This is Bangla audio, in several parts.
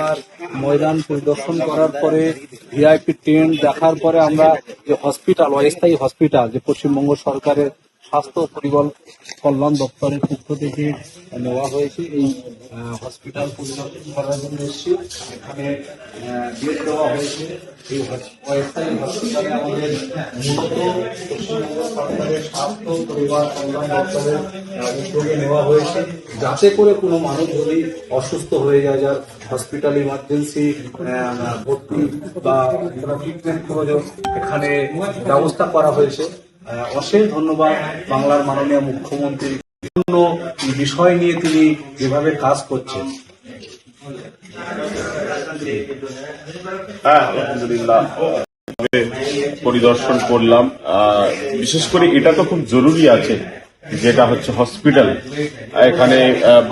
আর ময়দান পরিদর্শন করার পরে ভিআইপি ট্রেন দেখার পরে আমরা যে হসপিটাল, অস্থায়ী হসপিটাল যে পশ্চিমবঙ্গ সরকারের স্বাস্থ্য পরিবার কল্যাণ দপ্তরের পক্ষ থেকে নেওয়া হয়েছে, এই হসপিটাল পরিদর্শন করার জন্য এসেছি। এখানে বেড দেওয়া হয়েছে। এই অস্থায়ী হসপিটালে আমাদের মূলত পশ্চিমবঙ্গ সরকারের স্বাস্থ্য পরিবার কল্যাণ দপ্তরের উদ্যোগে নেওয়া হয়েছে, যাতে করে কোনো মানুষ যদি অসুস্থ হয়ে যায়, যার হসপিটাল ইমার্জেন্সি ভর্তি বা ট্রিটমেন্ট প্রয়োজন, এখানে ব্যবস্থা করা হয়েছে। অশেষ ধন্যবাদ বাংলার মাননীয় মুখ্যমন্ত্রী, বিভিন্ন বিষয় নিয়ে তিনি যেভাবে কাজ করছেন। হ্যাঁ, আলহামদুলিল্লাহ পরিদর্শন করলাম। বিশেষ করে এটা তো খুব জরুরি আছে, যেটা হচ্ছে হসপিটাল। এখানে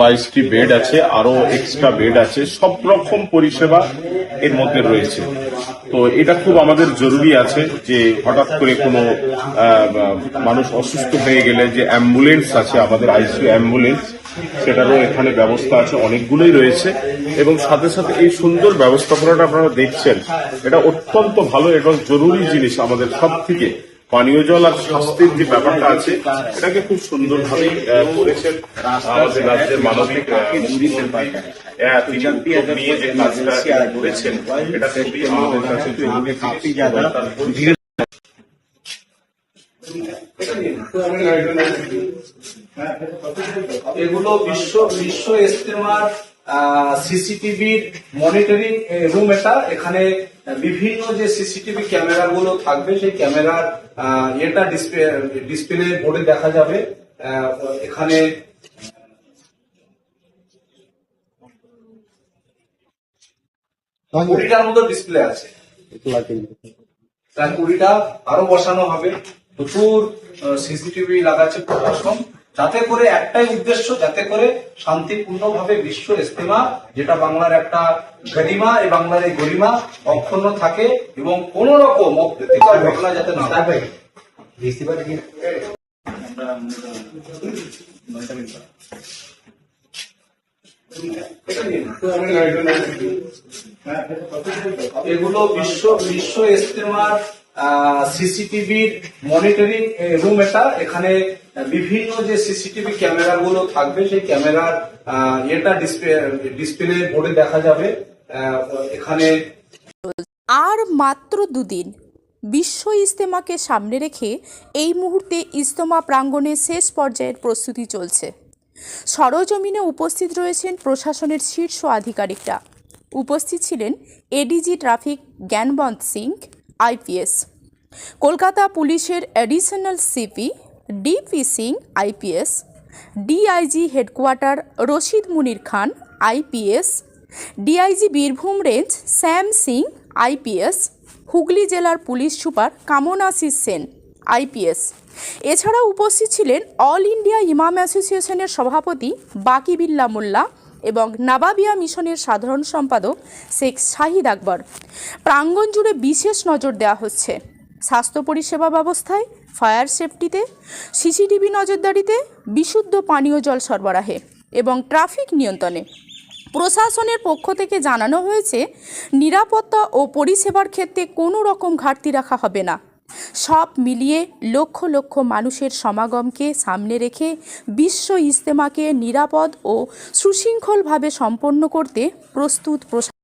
22টি বেড আছে, আরো এক্সট্রা বেড আছে, সব রকম পরিষেবা এর মধ্যে রয়েছে। তো এটা খুব আমাদের জরুরি আছে যে হঠাৎ করে কোনো মানুষ অসুস্থ হয়ে গেলে যে অ্যাম্বুলেন্স আছে, আমাদের আইসিইউ অ্যাম্বুলেন্স, সেটারও এখানে ব্যবস্থা আছে, অনেকগুলোই রয়েছে। এবং সাথে সাথে এই সুন্দর ব্যবস্থাপনাটা আপনারা দেখছেন, এটা অত্যন্ত ভালো এবং জরুরি জিনিস আমাদের সব থেকে। পানীয় জল আর স্বাস্থ্যের যে ব্যাপারটা আছে, এটাকে খুব সুন্দরভাবে করেছেন আমাদের রাজ্যের মানবিক নিয়ে যে কাজটা করেছেন, এটা খুবই আমাদের কাছে জরুরি। এগুলো বিশ্ব ইজতেমার সিসিটিভির মনিটরিং রুম। এখানে বিভিন্ন যে সিসিটিভি ক্যামেরা গুলো থাকবে, সেই ক্যামেরার এটা ডিসপ্লে বোর্ডে দেখা যাবে। এখানে কুড়িটার মতো ডিসপ্লে আছে, 20টা আরো বসানো হবে। প্রচুর সিসিটিভি লাগাচ্ছে প্রশাসন, যাতে করে একটাই উদ্দেশ্য, যাতে করে শান্তিপূর্ণভাবে বিশ্ব ইজতেমা, যেটা বাংলার একটা গরিমা, এই বাংলার এই গরিমা অক্ষুণ্ণ থাকে এবং কোন রকম অপ্রীতিকর ঘটনা যাতে না থাকে। এগুলো বিশ্ব ইজতেমার সিসিটিভির মনিটরিং রুম। এখানে বিভিন্ন যে সিসিটিভি ক্যামেরা গুলো থাকবে, সেই ক্যামেরার এটা ডিসপ্লে বোর্ডে দেখা যাবে। এখানে আর মাত্র দুদিন বিশ্ব ইজতেমাকে সামনে রেখে এই মুহূর্তে ইজতেমা প্রাঙ্গণে শেষ পর্যায়ের প্রস্তুতি চলছে। সরজমিনে উপস্থিত রয়েছেন প্রশাসনের শীর্ষ আধিকারিকরা। উপস্থিত ছিলেন ADG traffic Gyanwant Singh IPS, Kolkata পুলিশের additional CP DP Singh IPS, DIG headquarter Rashid Munir Khan IPS, DIG Birbhum range Shyam Singh IPS, Hooghly জেলার police super Kamanashis Sen IPS. এছাড়াও উপস্থিত ছিলেন অল ইন্ডিয়া ইমাম অ্যাসোসিয়েশনের সভাপতি বাকি বিল্লা মোল্লা এবং নাবাবিয়া মিশনের সাধারণ সম্পাদক শেখ শাহিদ আকবর। প্রাঙ্গণ জুড়ে বিশেষ নজর দেওয়া হচ্ছে স্বাস্থ্য পরিষেবা ব্যবস্থায়, ফায়ার সেফটিতে, সিসিটিভি নজরদারিতে, বিশুদ্ধ পানীয় জল সরবরাহে এবং ট্রাফিক নিয়ন্ত্রণে। প্রশাসনের পক্ষ থেকে জানানো হয়েছে, নিরাপত্তা ও পরিষেবার ক্ষেত্রে কোনো রকম ঘাটতি রাখা হবে না। সব মিলিয়ে লক্ষ লক্ষ মানুষের সমাগমকে সামনে রেখে বিশ্ব ইজতেমাকে নিরাপদ ও সুশৃঙ্খলভাবে সম্পন্ন করতে প্রস্তুত প্রশাসন।